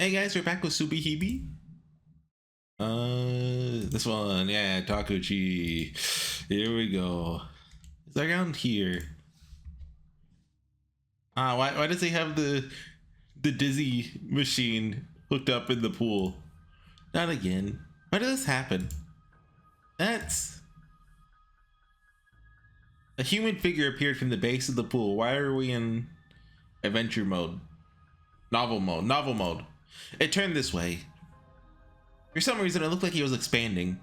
Hey guys, we're back with SubaHibi. This one, yeah, Takuchi. Here we go. It's around here. Why does he have the dizzy machine hooked up in the pool? Not again. Why did this happen? That's a human figure appeared from the base of the pool. Why are we in adventure mode? Novel mode. It turned this way. For some reason, it looked like he was expanding.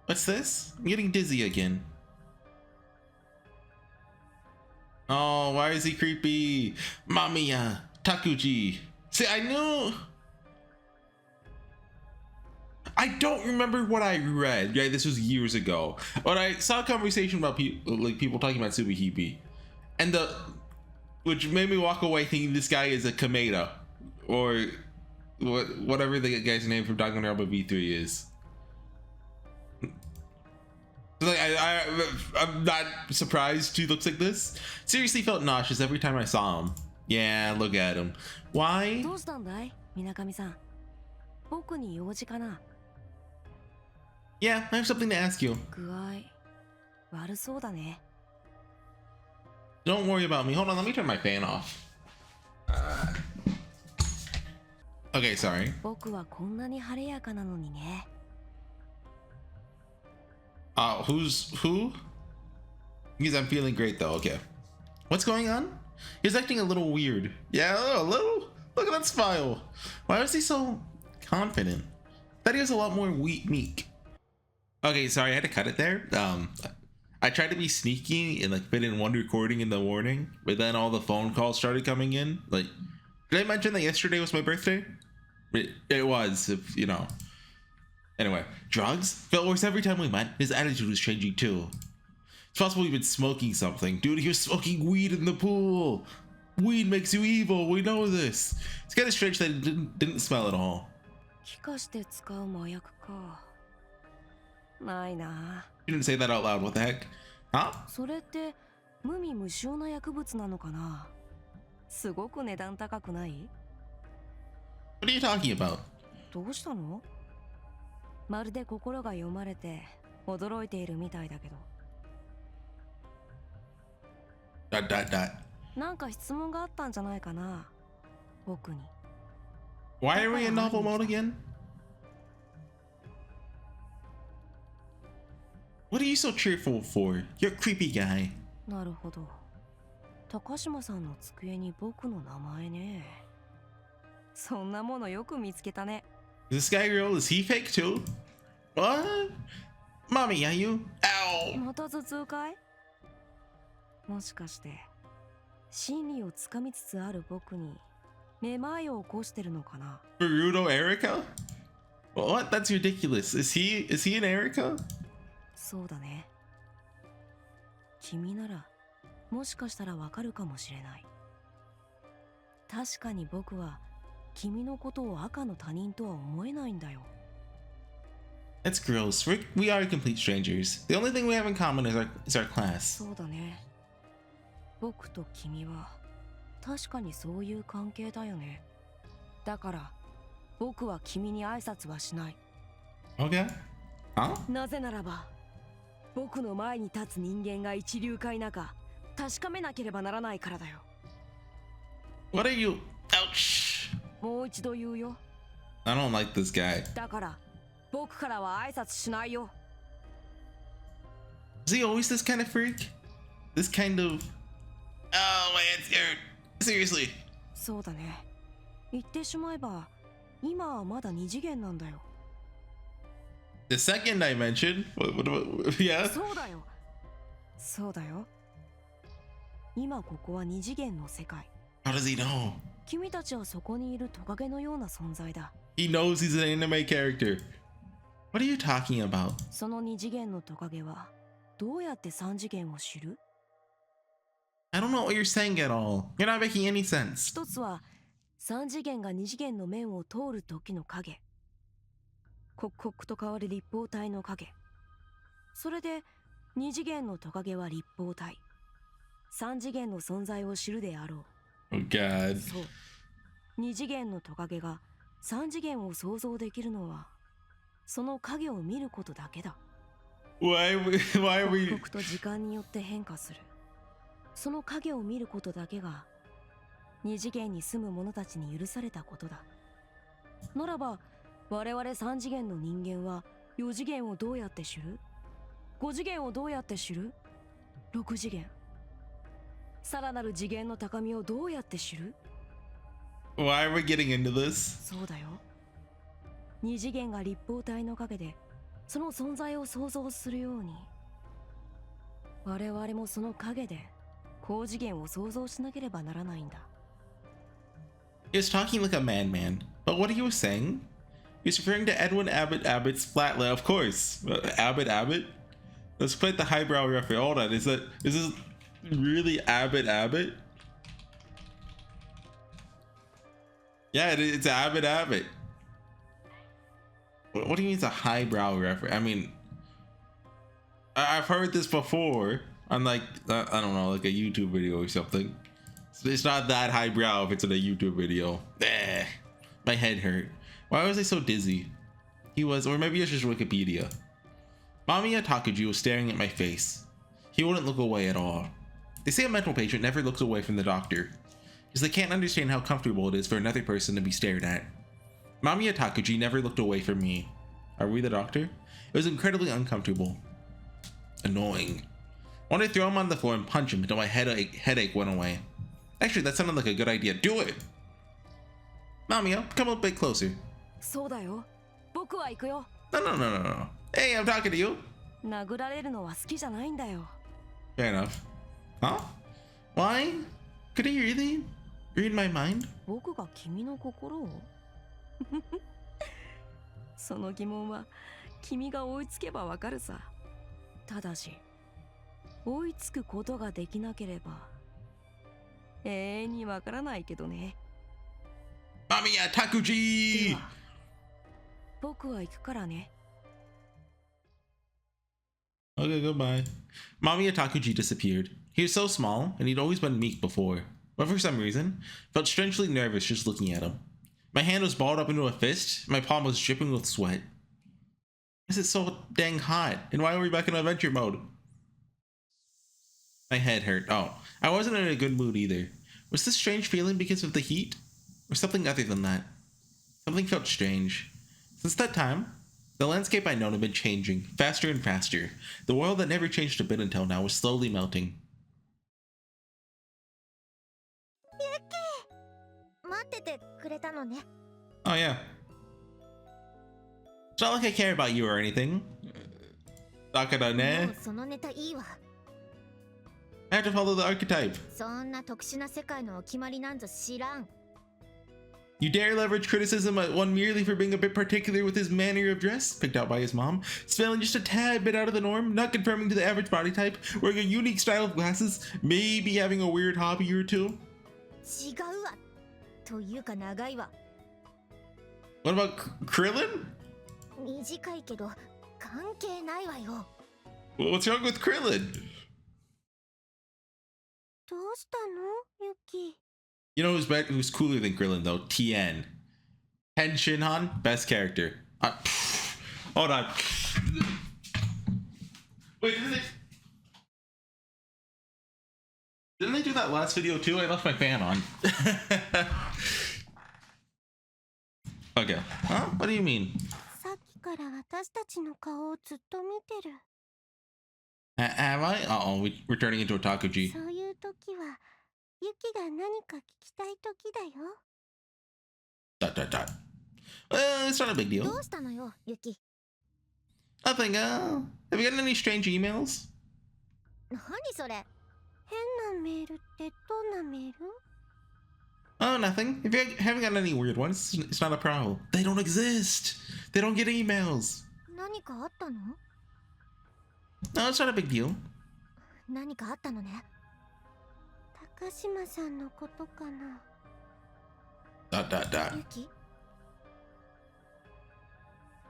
What's this? I'm getting dizzy again. Oh, why is he creepy? Mamiya, Takuchi. See, I knew. I don't remember what I read. Yeah, this was years ago. But I saw a conversation about people talking about SubaHibi, and which made me walk away thinking this guy is a Kameda, or whatever the guy's name from Danganronpa V3 is. Like I'm not surprised he looks like this. Seriously felt nauseous every time I saw him. Yeah, look at him. Why? Yeah, I have something to ask you. Don't worry about me. Hold on, let me turn my fan off. Okay, sorry. Who? Because I'm feeling great though, okay. What's going on? He's acting a little weird. Yeah, a little. Look at that smile. Why was he so confident? Thought he was a lot more meek. Okay, sorry, I had to cut it there. I tried to be sneaky and like fit in one recording in the morning, but then all the phone calls started coming in. Like, did I mention that yesterday was my birthday? It was, if you know. Anyway, drugs? Felt worse every time we met. His attitude was changing too. It's possible he'd been smoking something. Dude, he was smoking weed in the pool. Weed makes you evil, we know this. It's kind of strange that it didn't smell at all. You didn't say that out loud, what the heck? Huh? What are you talking about? Why are we in novel mode again? What are you so cheerful for? You're a creepy guy. This guy real? Is he fake too? What? Mommy, ow! Naruto Erica? What? That's ridiculous. Is he an Erica? That's gross. We are complete strangers. The only thing we have in common is our class. Okay. Huh? What are you? Ouch! I don't like this guy. Is he always this kind of freak? This kind of... Oh, my head's scared. Seriously. The second dimension? What, yeah? How does he know? He knows he's an anime character. What are you talking about? I don't know what you're saying at all. You're not making any sense. Oh god. 3次元を想像できるのはその影を見ることだけだ。 Why are we 刻々と時間によって変化するその影を見ることだけが2次元に住む者たちに許されたことだ。ならば我々3次元の人間は4次元をどうやって知る？ 5 次元をどうやって知る？ 6 次元、さらなる次元の高みをどうやって知る？ Why are we getting into this? そうだよ。2次元が立方体の影でその存在を想像するように、我々もその影で高次元を想像しなければならないんだ。He was talking like a madman, but what he was saying? He was referring to Edwin Abbott's flatland, of course. Abbott? That's quite the highbrow reference. Hold on, is this really Abbott? Yeah, it's Abbott. What do you mean it's a highbrow reference? I mean, I've heard this before on like, I don't know, like a YouTube video or something. It's not that highbrow if it's in a YouTube video. My head hurt. Why was I so dizzy? He was, or maybe it's just Wikipedia. Mamiya Takuji was staring at my face. He wouldn't look away at all. They say a mental patient never looks away from the doctor, because they can't understand how comfortable it is for another person to be stared at. Mamiya Takuji never looked away from me. Are we the doctor? It was incredibly uncomfortable. Annoying. I wanted to throw him on the floor and punch him until my headache went away. Actually, that sounded like a good idea. Do it! Mamiya, come a bit closer. そうだよ。僕は行くよ。 No. Hey, I'm talking to you. 殴られるのは好きじゃないんだよ。 Fair enough. Huh? Why? Could he really read my mind? 僕が君の心をその疑問は君が追いつけばわかるさ。ただし追いつくことができなければ永遠にわからないけどね。 Mamiya Takuji! では僕は行くからね。 Okay, goodbye. Mamiya Takuji disappeared. He was so small, and he'd always been meek before, but for some reason, felt strangely nervous just looking at him. My hand was balled up into a fist, and my palm was dripping with sweat. Is it so dang hot? And why are we back in adventure mode? My head hurt. Oh, I wasn't in a good mood either. Was this strange feeling because of the heat? Or something other than that? Something felt strange. Since that time, the landscape I'd known had been changing, faster and faster. The world that never changed a bit until now was slowly melting. 待っててくれたのね。 Oh yeah. It's not like I care about you or anything. だからね。もうそのネタいいわ。 I have to follow the archetype. そんな特殊な世界のお決まりなんぞ知らん。 You dare leverage criticism at one merely for being a bit particular with his manner of dress, picked out by his mom, spelling just a tad bit out of the norm, not conforming to the average body type, wearing a unique style of glasses, maybe having a weird hobby or two. 違うわ。というか長いわ。 What about Krillin? 短いけど関係ないわよ。 What's wrong with Krillin? どうしたの、ユキ？ You know who's cooler than Krillin though? Tien. Ten Shinhan, best character. Hold on. Wait, didn't they do that last video too? I left my fan on. Okay. Huh? What do you mean? さっきから私たちの顔をずっと見てる。 Am I? Uh-oh, we're turning into a Takuji. そういう時はユキが何か聞きたい時だよ。 Dot. It's not a big ど deal. うしたのよ、ユキ？ Nothing, have you gotten any strange emails? 何それ？変なメールってどんなメール？ Oh, nothing. If you haven't gotten any weird ones, it's not a problem. They don't exist. They don't get emails. 何かあったの？ No, it's not a big deal. 何かあったのね。高島さんのことかな。 Dot. ユキ？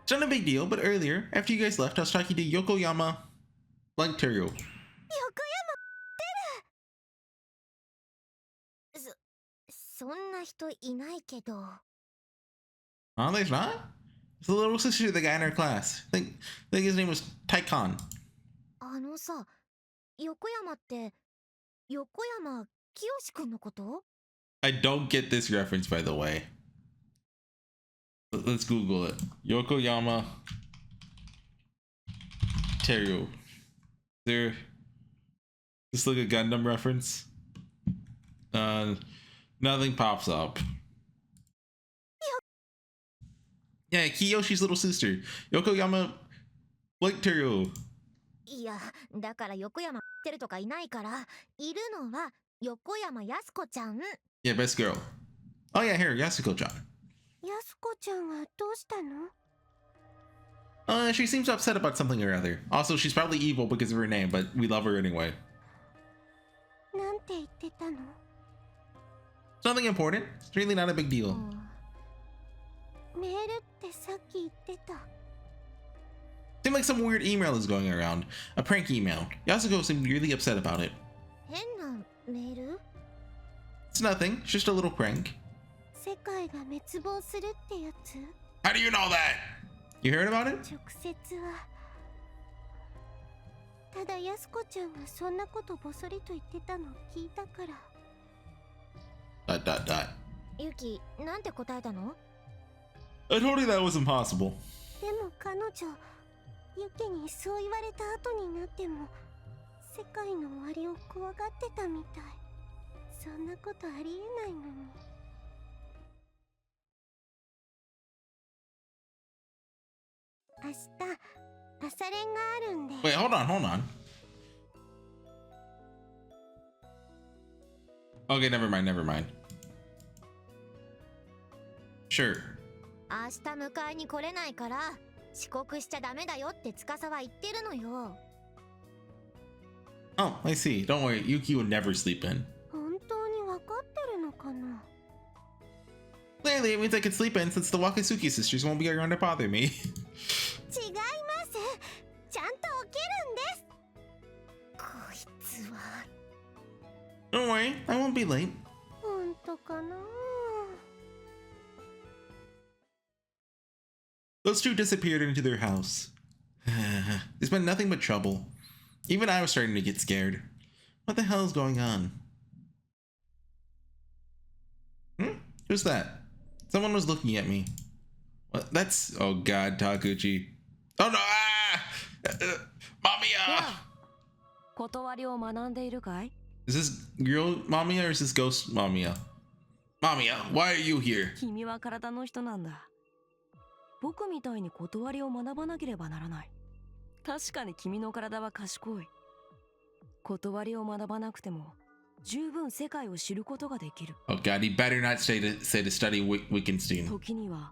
It's not a big deal, but earlier, after you guys left, I was talking to Yokoyama Blanterio. 横山そんな人いないけど。Oh, there's not? It's the little sister of the guy in our class. I think his name was Taikon. あのさ、横山って横山清くんのこと？ I don't get this reference, by the way. Let's Google it. Yokoyama Teru. There. Just like a Gundam reference. Nothing pops up. Yeah, Kiyoshi's little sister. Yokoyama Blake Teru. いや、だから横山ってるとかいないから、いるのは横山やすこちゃん。 Yeah, best girl. Oh yeah, here, Yasuko-chan. やすこちゃんはどうしたの？ She seems upset about something or other. Also, she's probably evil because of her name, but we love her anyway. なんて言ってたの？ It's nothing important. It's really not a big deal. メールってさっき言ってた。 Seemed like some weird email is going around. A prank email. Yasuko seemed really upset about it. 変なメール？ It's nothing. It's just a little prank. 世界が滅亡するってやつ？ How do you know that? You heard about it? 直接は。ただやすこちゃんがそんなことぼそりと言ってたの聞いたから。ユキ、なんて答えたの？ I told you that was impossible. でも彼女、ユキにそう言われた後になっても世界の終わりを怖がってたみたい。そんなことありえないのに。明日朝練があるんで。 Wait, hold on. Okay, never mind. Sure. 明日迎えに来れないから遅刻しちゃダメだよって司は言ってるのよ。 Oh, I see. Don't worry, Yuki would never sleep in. 本当に分かってるのかな？ Clearly, it means I could sleep in since the Wakasuki sisters won't be around to bother me. 違います。ちゃんと起きるんです。こいつは。 Don't worry, I won't be late. 本当かな？ Those two disappeared into their house. There's been nothing but trouble. Even I was starting to get scared. What the hell is going on? Who's that? Someone was looking at me. What? That's... Oh god, Takuchi. Oh no! Mamiya! 断りを学んでいるかい？ Is this real Mamiya or is this ghost Mamiya? Mamiya, why are you here? 君は体の人なんだ。僕みたいに断りを学ばなければならない。確かに君の体は賢い。断りを学ばなくても十分世界を知ることができる。Oh god, he better not say to study Wittgenstein. 時には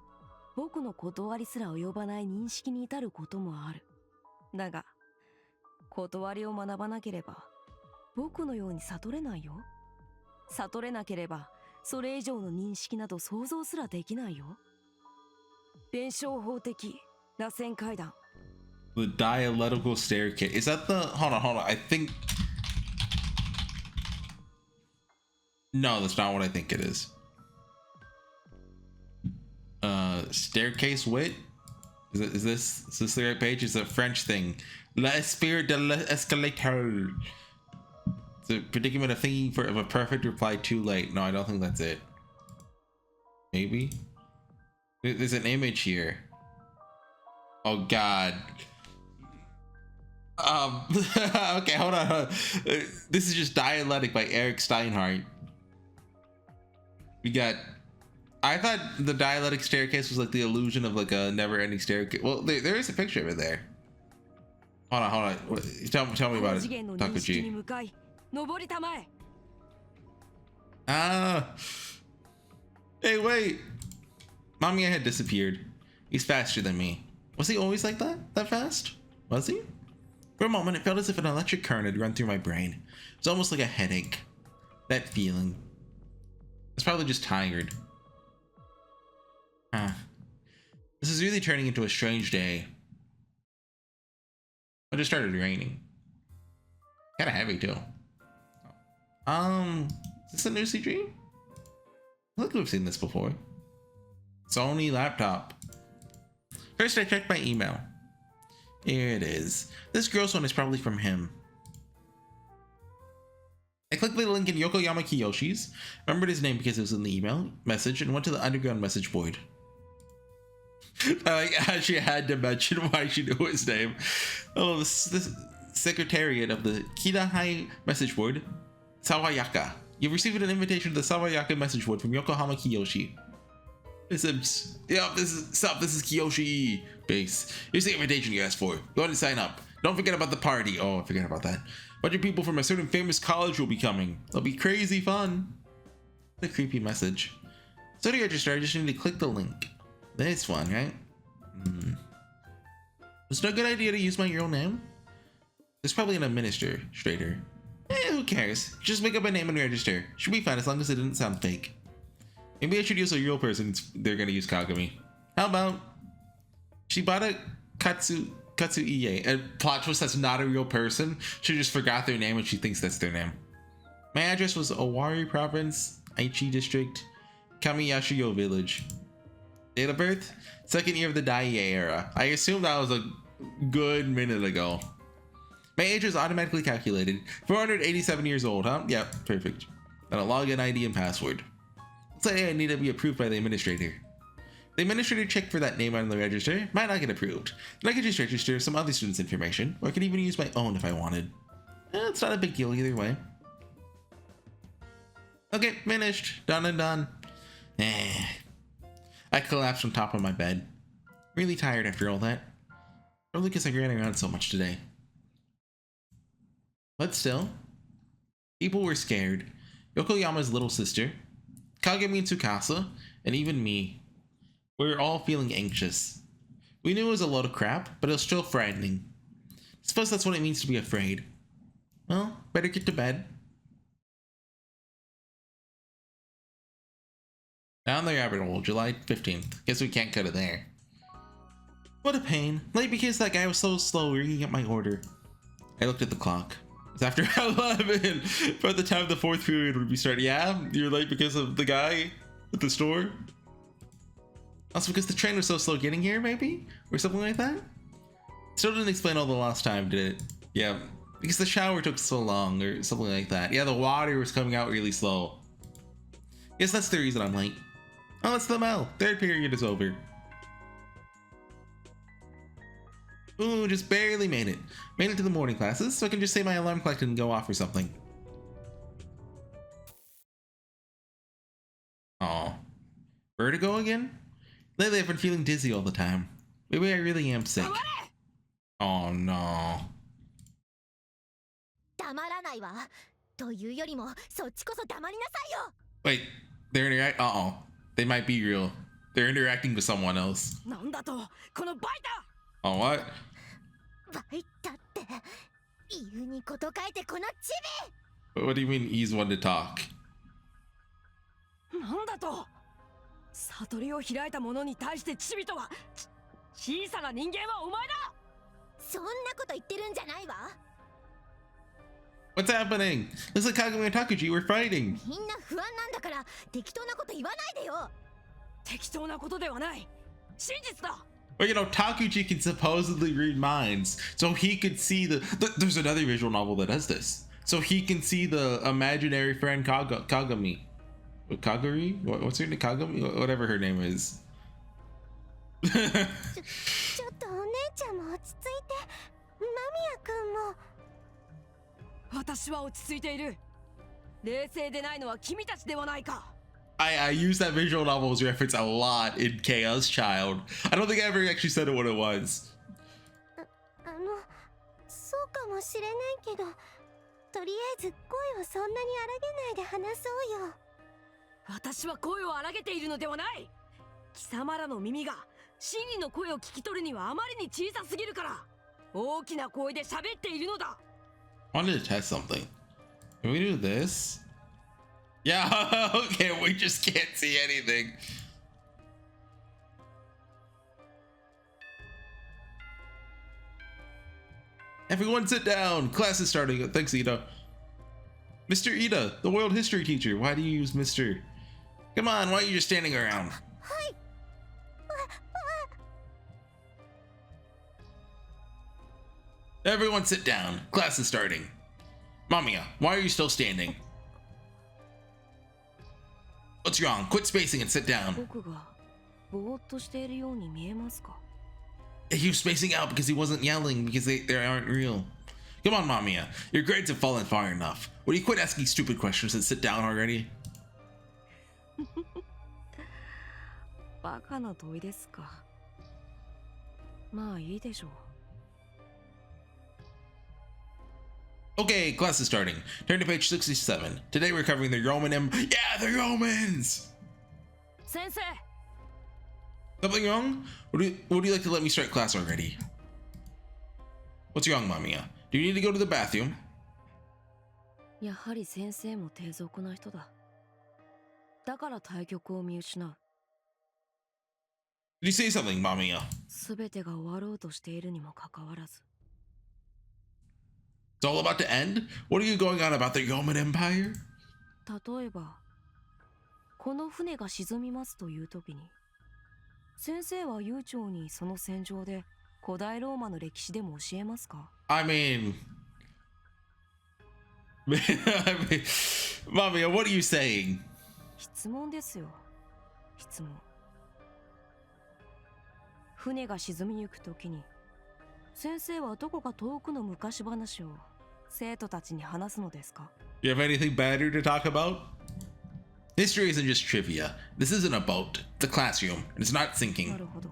僕の断りすら及ばない認識に至ることもある。だが、断りを学ばなければ僕のように悟れないよ。悟れなければそれ以上の認識など想像すらできないよ。弁証法的螺旋階段。 The dialectical staircase. Is that the... Hold on. I think... No, that's not what I think it is. Staircase wit? Is this the right page? It's a French thing. L'esprit de l'escalator. It's a predicament of thinking of a perfect reply too late. No, I don't think that's it. Maybe? There's an image here. Oh god. Okay, hold on. This is just Dialectic by Eric Steinhardt. We got... I thought the dialectic staircase was like the illusion of like a never-ending staircase. Well, there is a picture of it there. Hold on. Tell me about it, Takuchi. Hey, wait. Mamiya had disappeared. He's faster than me. Was he always like that? That fast? Was he? For a moment, it felt as if an electric current had run through my brain. It was almost like a headache. That feeling. I was probably just tired. This is really turning into a strange day. It just started raining. Kinda heavy too. Is this a new CG? I think we've seen this before. Sony laptop. First, I checked my email. Here it is. This girl's one is probably from him. I clicked the link in Yokoyama Kiyoshi's, remembered his name because it was in the email message, and went to the underground message board. I actually had to mention why she knew his name. Oh, this secretariat of the Kidahai message board, Sawayaka. You've received an invitation to the Sawayaka message board from Yokohama Kiyoshi. This is Kiyoshi base. Here's the invitation you asked for. Go ahead and sign up. Don't forget about the party. Oh, I forgot about that. A bunch of people from a certain famous college will be coming. It'll be crazy fun. The creepy message. So to register, I just need to click the link. This one, right? Was it a good idea to use my real name? There's probably an administrator. Who cares? Just make up a name and register. Should be fine as long as it didn't sound fake. Maybe I should use a real person. They're gonna use Kagami. How about Shibata Katsuie? A plot twist that's not a real person. She just forgot their name and she thinks that's their name. My address was Owari Province, Aichi District, Kamiyashio Village. Date of birth? Second year of the Dai era. I assume that was a good minute ago. My age was automatically calculated. 487 years old, huh? Yep, perfect. And a login ID and password. Let's say I need to be approved by the administrator. The administrator checked for that name on the register. Might not get approved. Then I could just register some other students' information, or I could even use my own if I wanted. It's not a big deal either way. Okay, finished. Done and done. I collapsed on top of my bed. Really tired after all that. Probably because I ran around so much today. But still, people were scared. Yokoyama's little sister, Kagami and Tsukasa, and even me. We were all feeling anxious. We knew it was a load of crap, but it was still frightening. I suppose that's what it means to be afraid. Well, better get to bed. Down the rabbit hole, July 15th. Guess we can't cut it there. What a pain. Late because that guy was so slow reading at my order. I looked at the clock. It's after 11. By the time the fourth period would be starting. Yeah, you're late because of the guy at the store. Also because the train was so slow getting here, maybe? Or something like that? Still didn't explain all the lost time, did it? Yeah, because the shower took so long or something like that. Yeah, the water was coming out really slow. Guess that's the reason I'm late. Oh, it's the bell. Third period is over. Ooh, just barely made it. Made it to the morning classes, so I can just say my alarm clock didn't go off or something. Aw. Vertigo again? Lately I've been feeling dizzy all the time. Maybe I really am sick. Oh no. Wait, they're interacting. Uh-oh. They might be real. They're interacting with someone else. Oh, what? What do you mean he's one to talk? What's happening? Looks like Kagami and Takuji were fighting. Well, you know, Takuji can supposedly read minds, so he could see there's another visual novel that does this. So he can see the imaginary friend Kagami. Kaguri? What's her name? Kagami? Whatever her name is. I use that visual novels reference a lot in Chaos Child. I don't think I ever actually said it what it was. I wanted to test something. Can we do this? Yeah, okay, we just can't see anything. Everyone sit down. Class is starting. Thanks, Ida. Mr. Ida, the world history teacher. Why do you use Mr.? Come on, why are you just standing around? Everyone sit down. Class is starting. Mamiya, why are you still standing? What's wrong? Quit spacing and sit down. 僕がぼーっとしているように見えますか？ He was spacing out because he wasn't yelling because they aren't real. Come on, Mamiya. Your grades have fallen far enough. Would you quit asking stupid questions and sit down already? バカな問いですか。まあいいでしょう。 Okay, class is starting. Turn to page 67. Today we're covering the Roman Yeah, the Romans! 先生 Something wrong? Would you like to let me start class already? What's wrong, Mamiya? Do you need to go to the bathroom? やはり先生も低俗な人だ。だから対局を見失う。 Did you say something, Mamiya? すべてが終わろうとしているにもかかわらず。 It's all about to end? What are you going on about the Roman Empire? 例えば、この船が沈みますという時に、先生は悠長にその戦場で古代ローマの歴史でも教えますか？ I mean, Mamiya, what are you saying? 質問ですよ。質問。船が沈みゆく時に、先生はどこか遠くの昔話を生徒たちに話すのですか？ You have anything better to talk about? History isn't just trivia. This isn't a boat. It's a classroom, and it's not な sinking. るほど。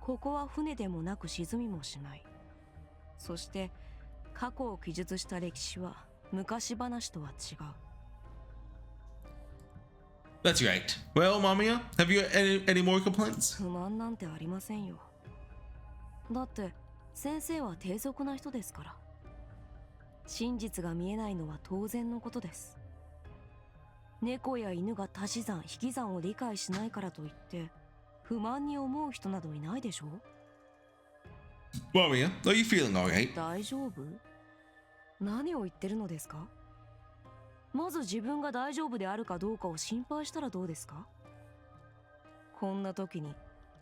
ここは船でもなく沈みもしない。そして過去を記述した歴史は昔話とは違う。 That's right. Well, Mamiya, have you any more complaints? 不満なんてありませんよ。だって先生は低俗な人ですから。真実が見えないのは当然のことです。猫や犬が足し算引き算を理解しないからといって不満に思う人などいないでしょ？ Mamiya, are you feeling alright? 大丈夫？何を言ってるのですか？まず自分が大丈夫であるかどうかを心配したらどうですか？こんな時に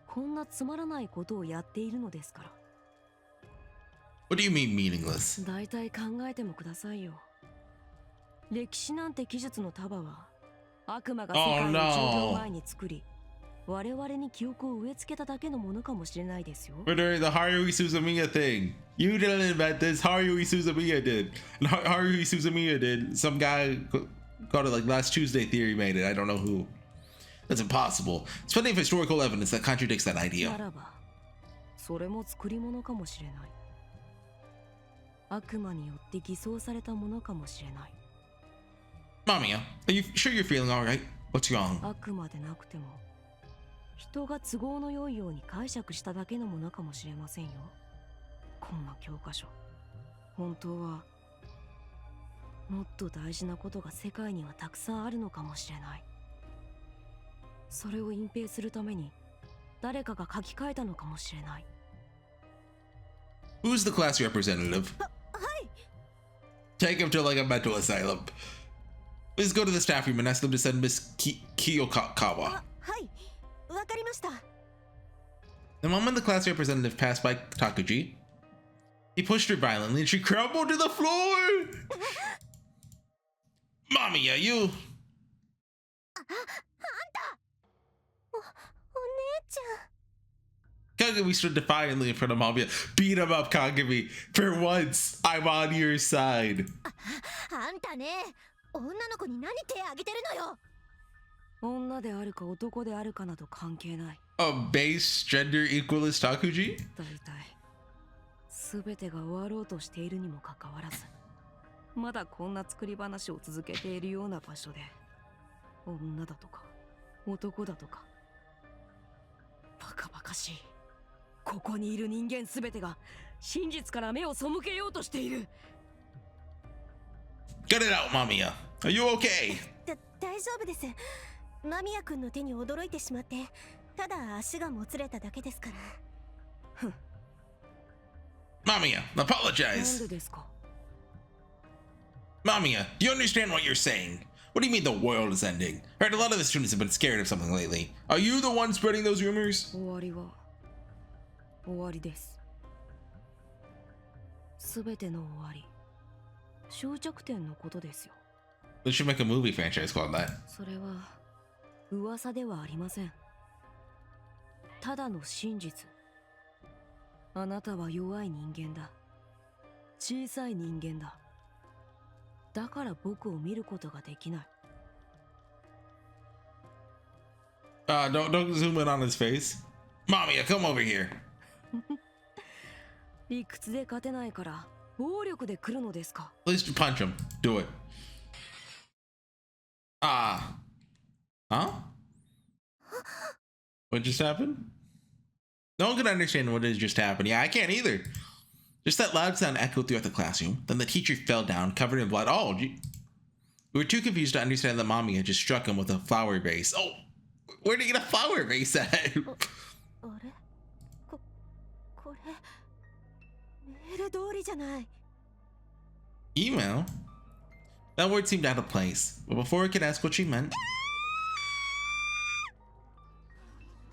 こんなつまらないことをやっているのですから。 What do you mean meaningless? 大体考えてもくださいよ。歴史なんて記述の束は悪魔が世界を10秒前に作り、我々に記憶を植え付けただけのものかもしれないですよ。 We're doing the Haruhi Suzumiya thing. You didn't invent this. Haruhi Suzumiya did. And Haruhi Suzumiya did. Some guy called it like last Tuesday theory made it. I don't know who. That's impossible. There's plenty of historical evidence that contradicts that な idea. らば、それも作り物かもしれない。悪魔によって偽装されたものかもしれない。 Mamiya, are you sure you're feeling alright? What's wrong? 悪魔でなくても、人が都合の良いように解釈しただけのものかもしれませんよ。こんな教科書。本当は、もっと大事なことが世界にはたくさんあるのかもしれない。それを隠蔽するために、誰かが書き換えたのかもしれない。 Who's the class representative? はい。 Take him to like a mental asylum. Please go to the staff room and ask them to send Miss Kiyokawa. はい。わかりました。 The moment the class representative passed by Takuji, he pushed her violently and she crumbled to the floor! Mamiya, you! お姉ちゃん。 Kagami stood defiantly in front of Mamiya. Beat him up, Kagami. For once, I'm on your side. あんたね、女の子に何手あげてるのよ。女であるか男であるかなど関係ない。 A base gender equalist Takuji? 大体全てが終わろうとしているにもかかわらず、まだこんな作り話を続けているような場所で、女だとか男だとか、バカバカしい。ここにいる人間全てが真実から目を背けようとしている。 Get it out, Mamiya. Are you okay? 大丈夫です。間宮君の手に驚いてしまって、ただ足がもつれただけですから。 Mamiya, なん apologize. でですか？ Mamiya, do you understand what you're saying? What do you mean the world is ending? I heard a lot of the students have been scared of something lately. Are you the one spreading those rumors? 終わりは終わりです。すべての終わり、終着点のことですよ。They should make a movie franchise called that. それは噂ではありません。ただの真実。あなたは弱い人間だ。小さい人間だ。だから僕を見ることができない。Don't zoom in on his face. Mommy, come over here. 理屈で勝てないから暴力で来るのですか。 Please punch him. Do it. Huh? What just happened? No one can understand what has just happened. Yeah, I can't either. Just that loud sound echoed throughout the classroom. Then the teacher fell down, covered in blood. Oh, gee. We were too confused to understand that Mommy had just struck him with a flower vase. Oh, where did he get a flower vase at? あれこれメール通りじゃない。 Email? That word seemed out of place, but before I could ask what she meant,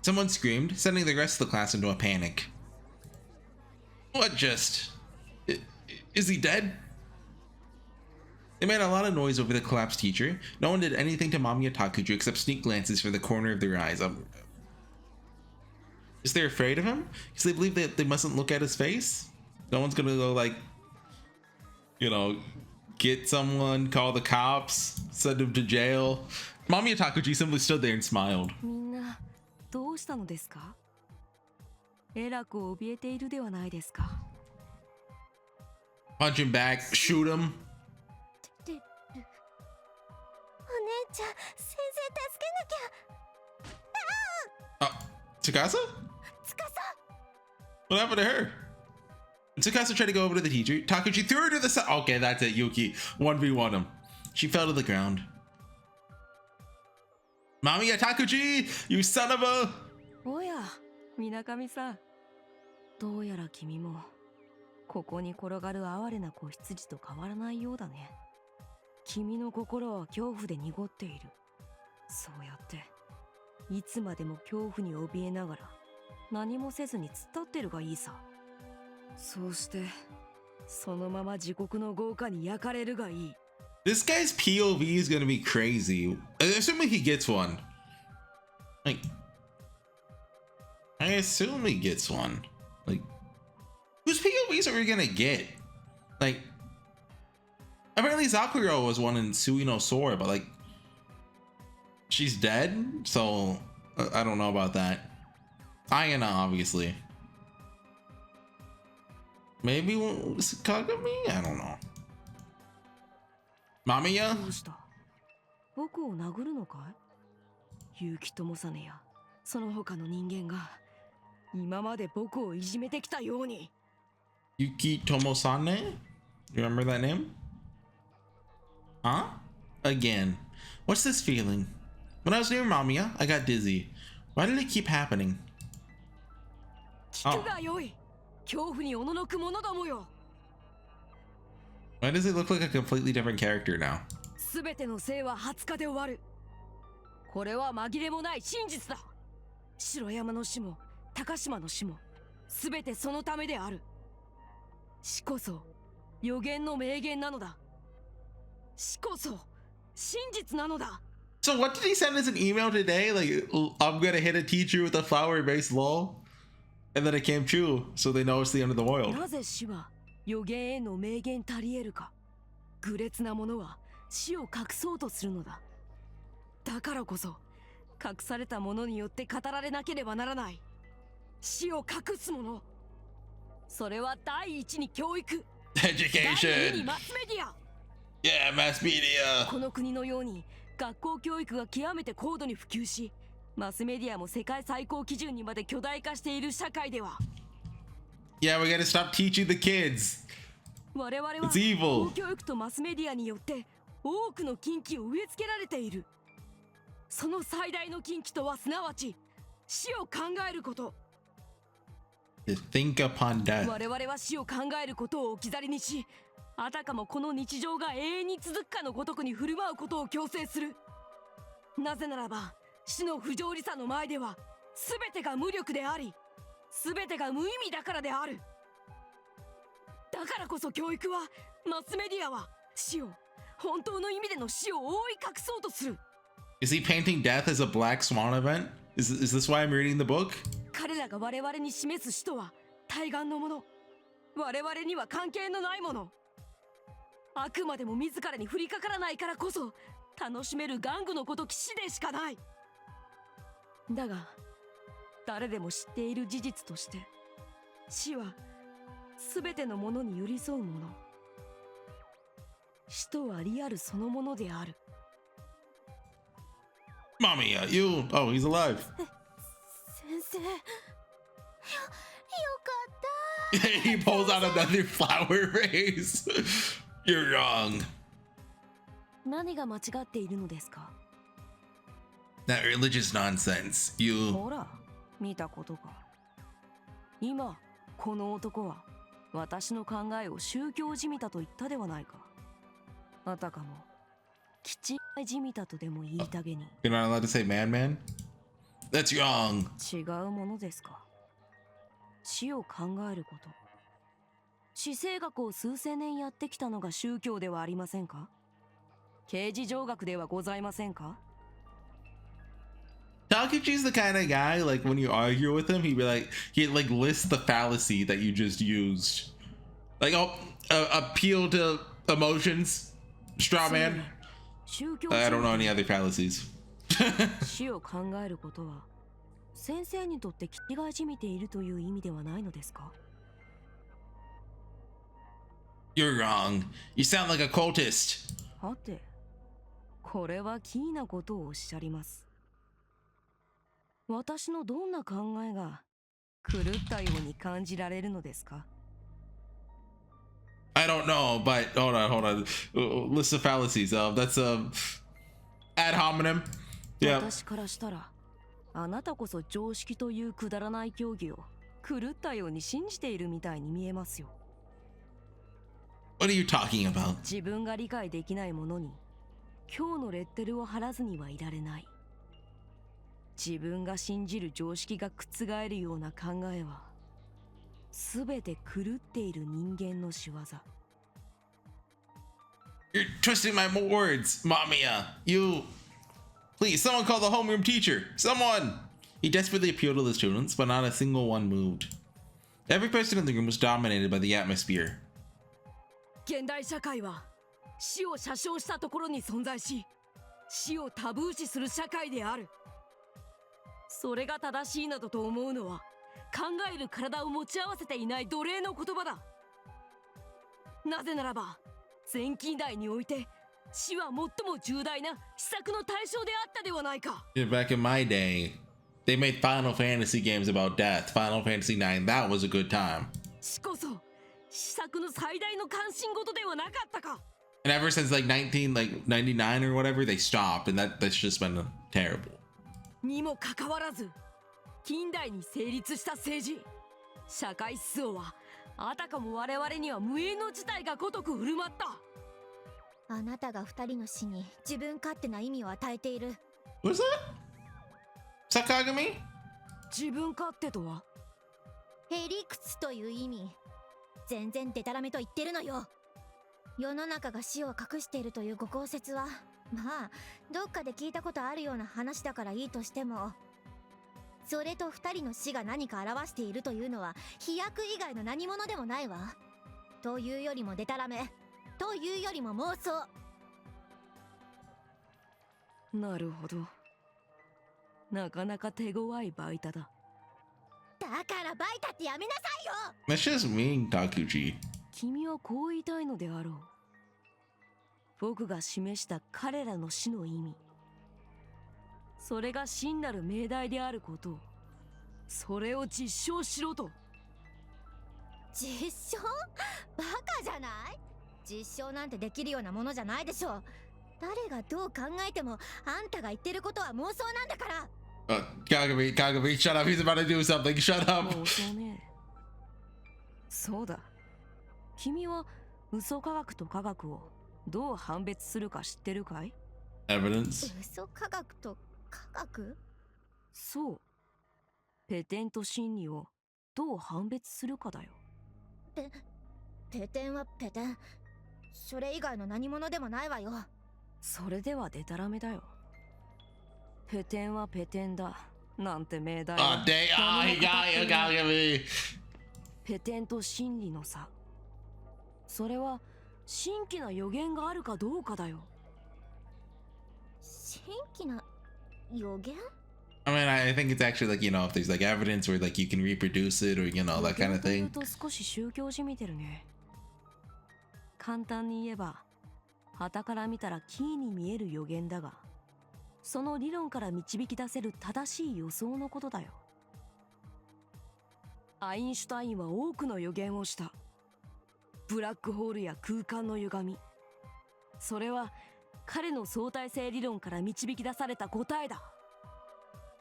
someone screamed, sending the rest of the class into a panic. What just? Is he dead? They made a lot of noise over the collapsed teacher. No one did anything to Mamiya Takuju except sneak glances for the corner of their eyes. Is they afraid of him? Because they believe that they mustn't look at his face? No one's gonna go like, you know, get someone, call the cops, send him to jail. Mamiya Takuji simply stood there and smiled. みんなどうしたのですか。えらく怯えているではないですか。 Punch him back, shoot him. お姉ちゃん、先生助けなきゃ。Tsukasa? つかさ。 What happened to her? Tsukasa tried to go over to the teacher. Takuji threw her to the side. Okay, that's it, Yuki. 1v1 him. She fell to the ground. Mamiya Takuji, you son of a... おや、みなかみさん。どうやら君もここに転がる哀れな子羊と変わらないようだね。君の心は恐怖で濁っている。そうやっていつまでも恐怖に怯えながら何もせずに突っ立ってるがいいさ。そうしてそのまま地獄の豪華に焼かれるがいい。 This guy's POV is gonna be crazy. Assuming he gets one. Like, I assume he gets one. Like, whose POVs are we gonna get? Like, apparently Zakuro was one in Sui no Sora, but like, she's dead, so I don't know about that. Ayana, obviously. Maybe Kagami? I don't know. Mamiya? どうした？僕を殴るのかい？結城友実やその他の人間が今まで僕をいじめてきたように。 Yuki Tomosane? You remember that name? Huh? Again. What's this feeling? When I was near Mamiya, I got dizzy. Why did it keep happening? 聞くがよい。恐怖におののく者どもよ。 Why does it look like a completely different character now? すべての生は20日で終わる。これは紛れもない真実だ。白山の死も高島の死もすべてそのためである。死こそ予言の名言なのだ。死こそ真実なのだ。 So what did he send as an email today? Like, I'm gonna hit a teacher with a flower-based lol? And then it came true, so they know it's the end of the world. なぜ死は予言への名言たり得るか。愚劣な者は死を隠そうとするのだ。だからこそ隠されたものによって語られなければならない。死を隠すもの。それは第一に教育。第二に Education! マスメディア。 Yeah, mass media! この国のように学校教育が極めて高度に普及し、マスメディアも世界最高基準にまで巨大化している社会では、 Yeah, we gotta stop teaching the kids. 我々は It's evil. 公教育とマスメディアによって多くの禁忌を植え付けられている。その最大の禁忌とはすなわち死を考えること。 To think upon death. 我々は死を考えることを置き去りにし、あたかもこの日常が永遠に続くかのごとくに振る舞うことを強制する。なぜならば死の不条理さの前では全てが無力であり、全てが無意味だからである。だからこそ教育は、マスメディアは死を、本当の意味での死を覆い隠そうとする。 Is he painting death as a Black Swan event? Is this why I'm reading the book? 彼らが我々に示す死とは対岸のもの、我々には関係のないもの。あくまでも自らに降りかからないからこそ楽しめる玩具のごとき死でしかない。だが誰でも知っている事実として、死は全てのものに寄り添うもの、死とはリアルそのものである。 Mommy, you. Oh, he's alive. 先生、よかった。 He pulls out another flower vase. You're wrong. 何が間違っているのですか？ That religious nonsense. You. ほら、見たことか。今この男は私の考えを宗教じみたと言ったではないか。あたかも基地じみたとでも言いたげに。 You're not allowed to say man? That's wrong. 違うものですか。死を考えること、死生学を数千年やってきたのが宗教ではありませんか？刑事上学ではございませんか？ Takuchi's the kind of guy, like, when you argue with him, he'd like list the fallacy that you just used. Like, oh, appeal to emotions, straw man. 宗教 I don't know any other fallacies. 死を考えることは先生にとって気がじみているという意味ではないのですか？ You're wrong. You sound like a cultist. はて、これはキーなことをおっしゃります。私のどんな考えが狂ったように感じられるのですか？ I don't know, but hold on. List of fallacies. That's ad hominem. Yeah. 私からしたら、あなたこそ常識というくだらない教義を狂ったように信じているみたいに見えますよ。 What are you talking about? 自分が理解できないものに今日のレッテルを貼らずにはいられない。自分が信じる常識が覆るような考えは全て狂っている人間の仕業。 You're twisting my words, Mamiya. You. Please, someone call the homeroom teacher. Someone! He desperately appealed to the students, but not a single one moved. Every person in the room was dominated by the atmosphere. 現代社会は死を写生したところに存在し、死をタブー視する社会である。それが正しいなどと思うのは考える体を持ち合わせていない奴隷の言葉だ。なぜならば全近代において死は最も重大な施策の対象であったではないか。 Yeah, back in my day, they made Final Fantasy games about death. Final Fantasy 9, that was a good time. 死こそ施策の最大の関心事ではなかったか。 And ever since like 1999 or whatever, they stopped, and that's just been terrible. にもかかわらず近代に成立した政治社会思想はあたかも我々には無縁の事態がごとく振る舞った。あなたが二人の死に自分勝手な意味を与えている。 What's that? Sakagami? 自分勝手とは？へりくつという意味。全然デタラメと言ってるのよ。世の中が死を隠しているというご考説はまあどっかで聞いたことあるような話だからいいとしても、それと二人の死が何か表しているというのは飛躍以外の何者でもないわ。というよりもデタラメ、というよりも妄想。なるほど。なかなか手強いバイタだ。だからバイタってやめなさいよ。 That's just mean, Takuchi. 君はこう言いたいのであろう。僕が示した彼らの死の意味、それが真なる命題であることを、それを実証しろと。実証？バカじゃない？実証なんてできるようなものじゃないでしょ。誰がどう考えてもあんたが言ってることは妄想なんだから。Kagami, shut up. He's about to do something. Shut up. 妄想ね。そうだ。君は嘘科学と科学をどう判別するか知ってるかい？ Evidence. 嘘科学と科学？そう。ペテント真理をどう判別するかだよ。ペテンはペテン。それ以外の何者でもないわよ。それではデタラメだよ。ペテンはペテンだなんて命題は he got me. ペテンと真理の差、それは新規な予言があるかどうかだよ。新規な予言？ I mean, I think it's actually like, you know, if there's like evidence where like you can reproduce it or, you know, that kind of という thing. と少し宗教じみてるね。簡単に言えば傍から見たらキーに見える予言だが、その理論から導き出せる正しい予想のことだよ。アインシュタインは多くの予言をした。ブラックホールや空間の歪み、それは彼の相対性理論から導き出された答えだ。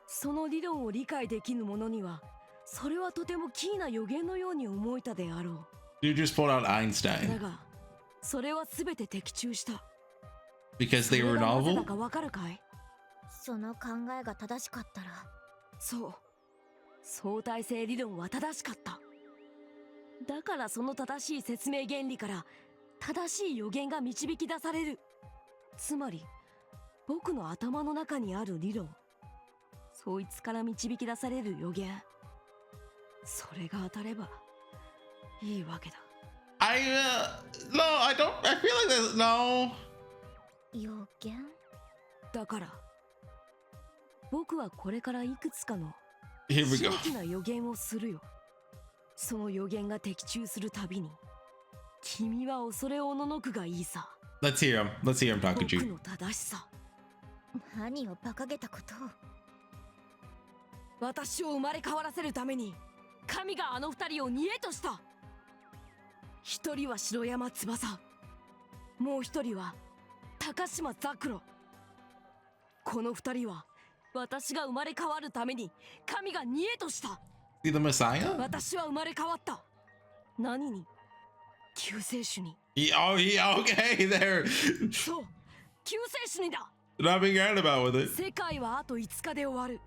その理論を理解できぬ者にはそれはとてもキーな予言のように思えたであろう。 You just pulled out だ Einstein がそれは全て的中した。 because they were それがなぜ novel. だかわかるかい？その考えが正しかったら。そう、相対性理論は正しかった。だからその正しい説明原理から正しい予言が導き出される。つまり僕の頭の中にある理論、そいつから導き出される予言、それが当たればいいわけだ。No, I don't. I feel like that. No. 予言？だから僕はこれからいくつかの Here we 新 go. 規な予言をするよ。その予言が的中するたびに君は恐れおののくがいいさ。 Let's hear him. Let's hear him talk to 僕 you. の正しさ、何を馬鹿げたことを。私を生まれ変わらせるために神があの二人を煮えとした。一人は白山翼、もう一人は高島ザクロ。この二人は私が生まれ変わるために神が煮えとした。 See the Messiah? 私は生まれ変わった。何に？救世主に。 Yeah, okay, there. そう、救世主にだ。 Not being roundabout with it. 世界はあと5日で終わる。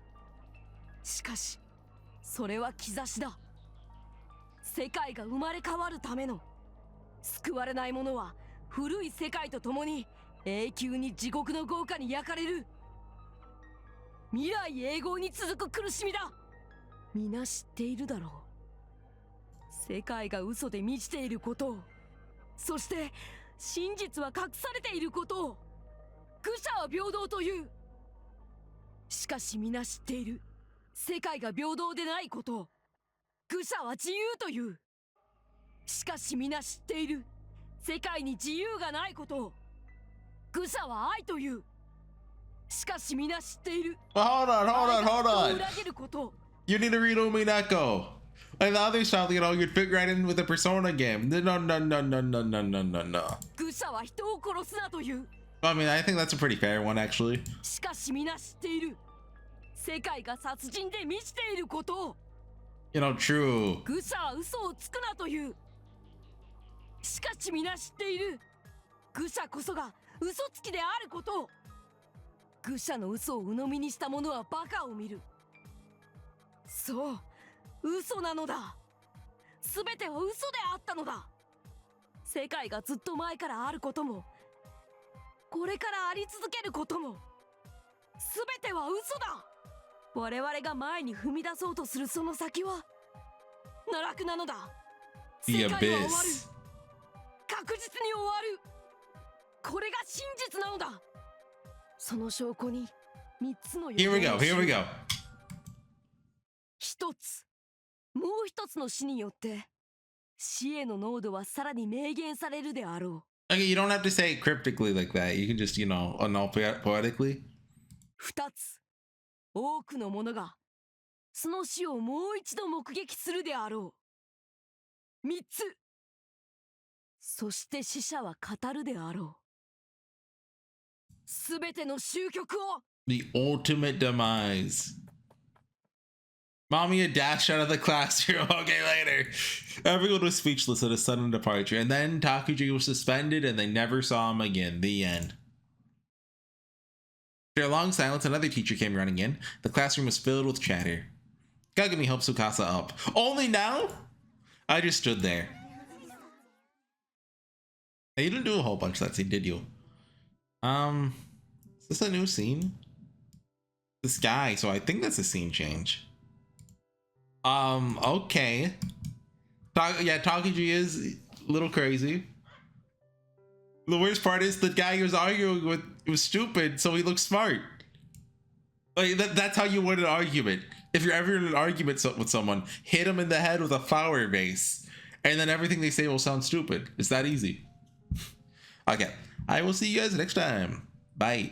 しかしそれは兆しだ。世界が生まれ変わるための。救われない者は古い世界と共に永久に地獄の豪華に焼かれる。未来永劫に続く苦しみだ。皆知っているだろう。世界が嘘で満ちていることを、そして真実は隠されていることを。愚者は平等という。しかし皆知っている世界が平等でないことを。愚者は自由という。しかし皆知っている世界に自由がないことを。愚者は愛という。しかし皆知っている Hold on, hold on, 愛が hold 人を on. 裏切ることを。 You need to read Ominako. Like the other stuff, you know, you'd fit right in with the Persona game. No. 愚者は人を殺すなという。 I mean, I think that's a pretty fair one, actually. しかし皆知っている世界が殺人で満ちていることを。 You know, true. 愚者は嘘をつくなという。しかし皆知っている愚者こそが嘘つきであることを。愚者の嘘を鵜呑みにした者はバカを見る。そう、嘘なのだ。全ては嘘であったのだ。世界がずっと前からあることも、これからあり続けることも、全ては嘘だ。我々が前に踏み出そうとするその先は奈落なのだ。 The 世界は終わる。 abyss. 確実に終わる。これが真実なのだ。その証拠に3つの予 Here we 言 go, を here we go. 一つ、もう一つの死によって死への濃度はさらに明言されるであろう。 Okay, you don't have to say it cryptically like that. You can just, you know, annul poetically. 二つ、多くの者がその死をもう一度目撃するであろう。三つ、そして死者は語るであろう。すべての終局を。 The ultimate demise. Mommy had dashed out of the classroom. Okay, later. Everyone was speechless at his sudden departure, and then Takuji was suspended and they never saw him again. The end. After a long silence, another teacher came running in. The classroom was filled with chatter. Kagami helped Tsukasa up. Only now? I just stood there. You didn't do a whole bunch of that scene, did you? Is this a new scene? This guy, so I think that's a scene change. Okay. Yeah, Takiji is a little crazy. The worst part is the guy he was arguing with was stupid, so he looks smart. Like that's how you win an argument. If you're ever in an argument with someone, hit them in the head with a flower vase, and then everything they say will sound stupid. It's that easy. Okay, I will see you guys next time. Bye.